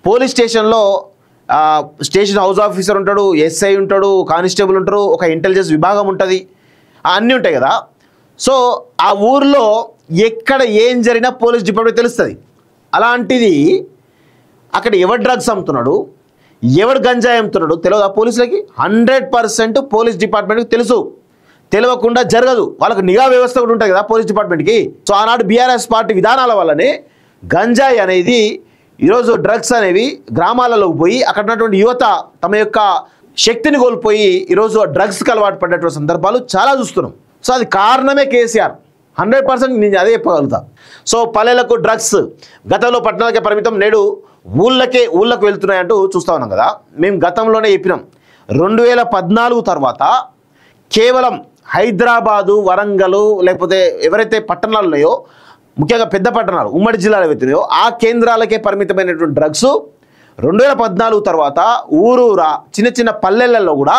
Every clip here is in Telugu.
పోలీస్ స్టేషన్లో స్టేషన్ హౌస్ ఆఫీసర్ ఉంటాడు, ఎస్ఐ ఉంటాడు, కానిస్టేబుల్ ఉంటారు, ఒక ఇంటెలిజెన్స్ విభాగం ఉంటుంది, అన్నీ ఉంటాయి కదా. సో ఆ ఊర్లో ఎక్కడ ఏం జరిగినా పోలీస్ డిపార్ట్మెంట్ తెలుస్తుంది. అలాంటిది అక్కడ ఎవరు డ్రగ్స్ అమ్ముతున్నాడు, ఎవడు గంజాయి అమ్ముతున్నాడు తెలియదు ఆ పోలీసులకి. 100% పోలీస్ డిపార్ట్మెంట్కి తెలుసు. తెలియకుండా జరగదు. వాళ్ళకు నిఘా వ్యవస్థ కూడా ఉంటుంది కదా పోలీస్ డిపార్ట్మెంట్కి. సో ఆనాడు బీఆర్ఎస్ పార్టీ విధానాల వల్లనే గంజాయి అనేది, ఈరోజు డ్రగ్స్ అనేవి గ్రామాలలోకి పోయి అక్కడ ఉన్నటువంటి యువత తమ యొక్క శక్తిని కోల్పోయి ఈరోజు డ్రగ్స్కి అలవాటు పడ్డటువంటి సందర్భాలు చాలా చూస్తున్నాం. సో అది కారణమే కేసీఆర్. 100% నేను అదే చెప్పగలుగుతా. సో పల్లెలకు డ్రగ్స్ గతంలో పట్టణాలకే పరిమితం, నేడు ఊళ్ళకు వెళ్తున్నాయంటూ చూస్తూ ఉన్నాం కదా. మేము గతంలోనే చెప్పినాం, 2014 తర్వాత కేవలం హైదరాబాదు, వరంగల్, లేకపోతే ఎవరైతే పట్టణాలు ఉన్నాయో, ముఖ్యంగా పెద్ద పట్టణాలు ఉమ్మడి జిల్లాలు అవుతున్నాయో ఆ కేంద్రాలకే పరిమితమైనటువంటి డ్రగ్స్ 2014 తర్వాత ఊరూరా చిన్న చిన్న పల్లెలలో కూడా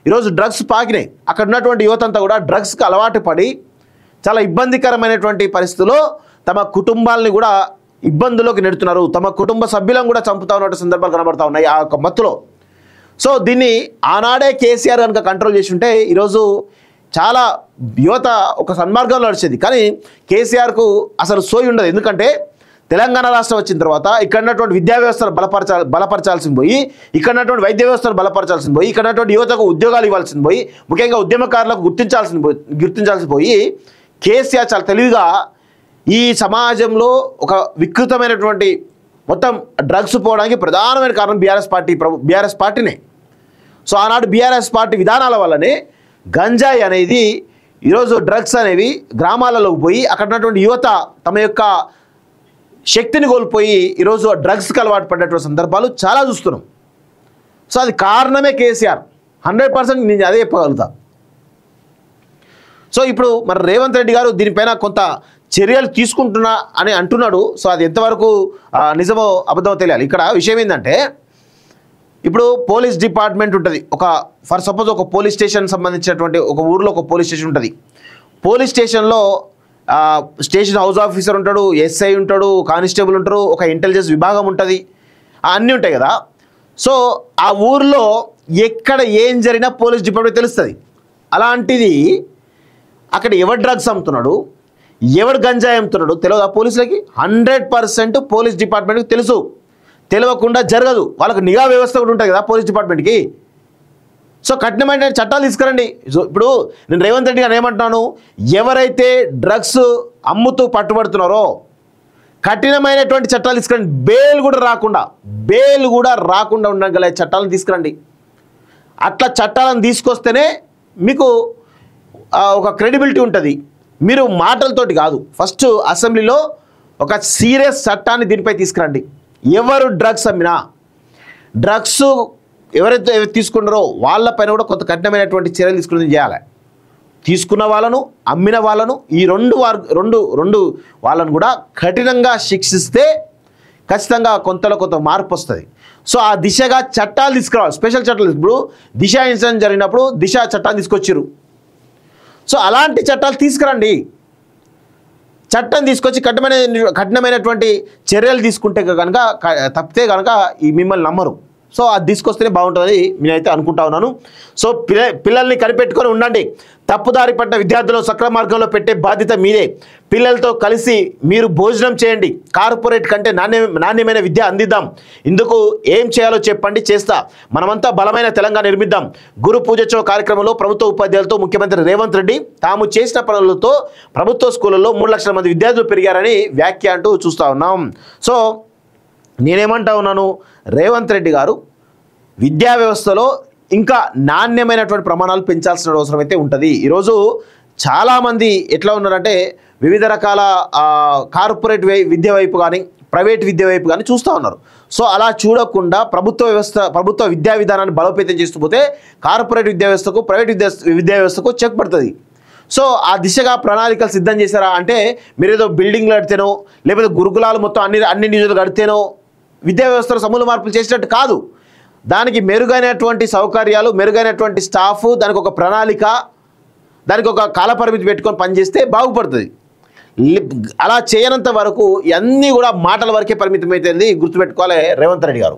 ఈరోజు డ్రగ్స్ పాకినాయి. అక్కడ ఉన్నటువంటి యువత అంతా కూడా డ్రగ్స్కి అలవాటు పడి చాలా ఇబ్బందికరమైనటువంటి పరిస్థితుల్లో తమ కుటుంబాలని కూడా ఇబ్బందుల్లోకి నెడుతున్నారు. తమ కుటుంబ సభ్యులను కూడా చంపుతా ఉన్నటువంటి సందర్భాలు కనబడతా ఉన్నాయి ఆ యొక్క మత్తులో. సో దీన్ని ఆనాడే కేసీఆర్ కనుక కంట్రోల్ చేసి ఉంటే ఈరోజు చాలా యువత ఒక సన్మార్గంలో నడిచేది. కానీ కేసీఆర్కు అసలు సోయి ఉండదు. ఎందుకంటే తెలంగాణ రాష్ట్రం వచ్చిన తర్వాత ఇక్కడ ఉన్నటువంటి విద్యా వ్యవస్థను బలపరచాల్సింది పోయి, ఇక్కడ ఉన్నటువంటి వైద్య వ్యవస్థను బలపరచాల్సింది పోయి, ఇక్కడ ఉన్నటువంటి యువతకు ఉద్యోగాలు ఇవ్వాల్సింది పోయి, ముఖ్యంగా ఉద్యమకారులకు గుర్తించాల్సి పోయి కేసీఆర్ చాలా తెలివిగా ఈ సమాజంలో ఒక వికృతమైనటువంటి మొత్తం డ్రగ్స్ పోవడానికి ప్రధానమైన కారణం బీఆర్ఎస్ పార్టీనే. సో ఆనాడు బీఆర్ఎస్ పార్టీ విధానాల వల్లనే గంజాయి అనేది, ఈరోజు డ్రగ్స్ అనేవి గ్రామాలలోకి పోయి అక్కడ ఉన్నటువంటి యువత తమ యొక్క శక్తిని కోల్పోయి ఈరోజు డ్రగ్స్కి అలవాటు పడ్డటువంటి సందర్భాలు చాలా చూస్తున్నాం. సో అది కారణమే కేసీఆర్. 100% నేను అదే చెప్పగలుగుతా. సో ఇప్పుడు మరి రేవంత్ రెడ్డి గారు దీనిపైన కొంత చర్యలు తీసుకుంటున్నా అని అంటున్నాడు. సో అది ఎంతవరకు నిజమో అబద్ధమో తెలియాలి. ఇక్కడ విషయం ఏంటంటే, ఇప్పుడు పోలీస్ డిపార్ట్మెంట్ ఉంటుంది. ఫర్ సపోజ్ ఒక పోలీస్ స్టేషన్ సంబంధించినటువంటి ఒక ఊర్లో ఒక పోలీస్ స్టేషన్ ఉంటుంది. పోలీస్ స్టేషన్లో స్టేషన్ హౌస్ ఆఫీసర్ ఉంటాడు, ఎస్ఐ ఉంటాడు, కానిస్టేబుల్ ఉంటారు, ఒక ఇంటెలిజెన్స్ విభాగం ఉంటుంది, అన్నీ ఉంటాయి కదా. సో ఆ ఊర్లో ఎక్కడ ఏం జరిగినా పోలీస్ డిపార్ట్మెంట్ తెలుస్తుంది. అలాంటిది అక్కడ ఎవడు డ్రగ్స్ అమ్ముతున్నాడు, ఎవడు గంజాయి అమ్ముతున్నాడు తెలియదు ఆ పోలీసులకి. 100% పోలీస్ డిపార్ట్మెంట్కి తెలుసు. తెలియకుండా జరగదు. వాళ్ళకు నిఘా వ్యవస్థ కూడా ఉంటుంది కదా పోలీస్ డిపార్ట్మెంట్కి. సో కఠినమైన చట్టాలు తీసుకురండి. సో ఇప్పుడు నేను రేవంత్ రెడ్డి గారు ఏమంటున్నాను, ఎవరైతే డ్రగ్స్ అమ్ముతూ పట్టుబడుతున్నారో కఠినమైనటువంటి చట్టాలు తీసుకురండి. బెయిల్ కూడా రాకుండా ఉండగల చట్టాలను తీసుకురండి. అట్లా చట్టాలను తీసుకొస్తేనే మీకు ఒక క్రెడిబిలిటీ ఉంటుంది. మీరు మాటలతోటి కాదు, ఫస్ట్ అసెంబ్లీలో ఒక సీరియస్ చట్టాన్ని దీనిపై తీసుకురండి. ఎవరు డ్రగ్స్ అమ్మినా, డ్రగ్స్ ఎవరైతే తీసుకున్నారో వాళ్ళపైన కూడా కొంత కఠినమైనటువంటి చర్యలు తీసుకుని చేయాలి. తీసుకున్న వాళ్ళను, అమ్మిన వాళ్ళను, ఈ రెండు వాళ్ళను కూడా కఠినంగా శిక్షిస్తే ఖచ్చితంగా కొంత మార్పు వస్తుంది. సో ఆ దిశగా చట్టాలు తీసుకురావాలి, స్పెషల్ చట్టాలు. ఇప్పుడు దిశ ఇన్సిడెంట్ జరిగినప్పుడు దిశ చట్టాన్ని తీసుకొచ్చారు. సో అలాంటి చట్టాలు తీసుకురండి. చట్టం తీసుకొచ్చి కఠినమైనటువంటి చర్యలు తీసుకుంటే కనుక, తప్పితే కనుక మిమ్మల్ని నమ్మరు. సో అది తీసుకొస్తేనే బాగుంటుందని నేనైతే అనుకుంటా ఉన్నాను. సో పిల్లల్ని కనిపెట్టుకొని ఉండండి. తప్పుదారి పట్టిన విద్యార్థులను సక్రమ మార్గంలో పెట్టే బాధ్యత మీదే. పిల్లలతో కలిసి మీరు భోజనం చేయండి. కార్పొరేట్ కంటే నాణ్యమైన విద్య అందిద్దాం. ఇందుకు ఏం చేయాలో చెప్పండి, చేస్తా. మనమంతా బలమైన తెలంగాణ నిర్మిద్దాం. గురు పూజోత్సవ కార్యక్రమంలో ప్రభుత్వ ఉపాధ్యాయులతో ముఖ్యమంత్రి రేవంత్ రెడ్డి తాము చేసిన పనులతో ప్రభుత్వ స్కూళ్ళల్లో 3 లక్షల మంది విద్యార్థులు పెరిగారని వ్యాఖ్య అంటూ చూస్తూ ఉన్నాం. సో నేనేమంటా ఉన్నాను, రేవంత్ రెడ్డి గారు విద్యా వ్యవస్థలో ఇంకా నాణ్యమైనటువంటి ప్రమాణాలు పెంచాల్సిన అవసరం అయితే ఉంటుంది. ఈరోజు చాలామంది ఎట్లా ఉన్నారంటే వివిధ రకాల కార్పొరేట్ విద్య వైపు కానీ ప్రైవేట్ విద్య వైపు కానీ చూస్తూ ఉన్నారు. సో అలా చూడకుండా ప్రభుత్వ విద్యా విధానాన్ని బలోపేతం చేస్తూ పోతే కార్పొరేట్ విద్యా వ్యవస్థకు, ప్రైవేట్ విద్యా వ్యవస్థకు చెక్ పడుతుంది. సో ఆ దిశగా ప్రణాళికలు సిద్ధం చేశారా అంటే, మీరు ఏదో బిల్డింగ్లు కడితేనో లేకపోతే గురుకులాలు మొత్తం అన్ని నిధులు కడితేనో విద్యా వ్యవస్థలో సమూల మార్పులు చేసినట్టు కాదు. దానికి మెరుగైనటువంటి సౌకర్యాలు, మెరుగైనటువంటి స్టాఫ్, దానికి ఒక ప్రణాళిక, దానికి ఒక కాలపరిమితి పెట్టుకొని పనిచేస్తే బాగుపడుతుంది. అలా చేయనంత వరకు అన్నీ కూడా మాటల వరకే పరిమితమైతుంది, గుర్తుపెట్టుకోవాలి రేవంత్ రెడ్డి గారు.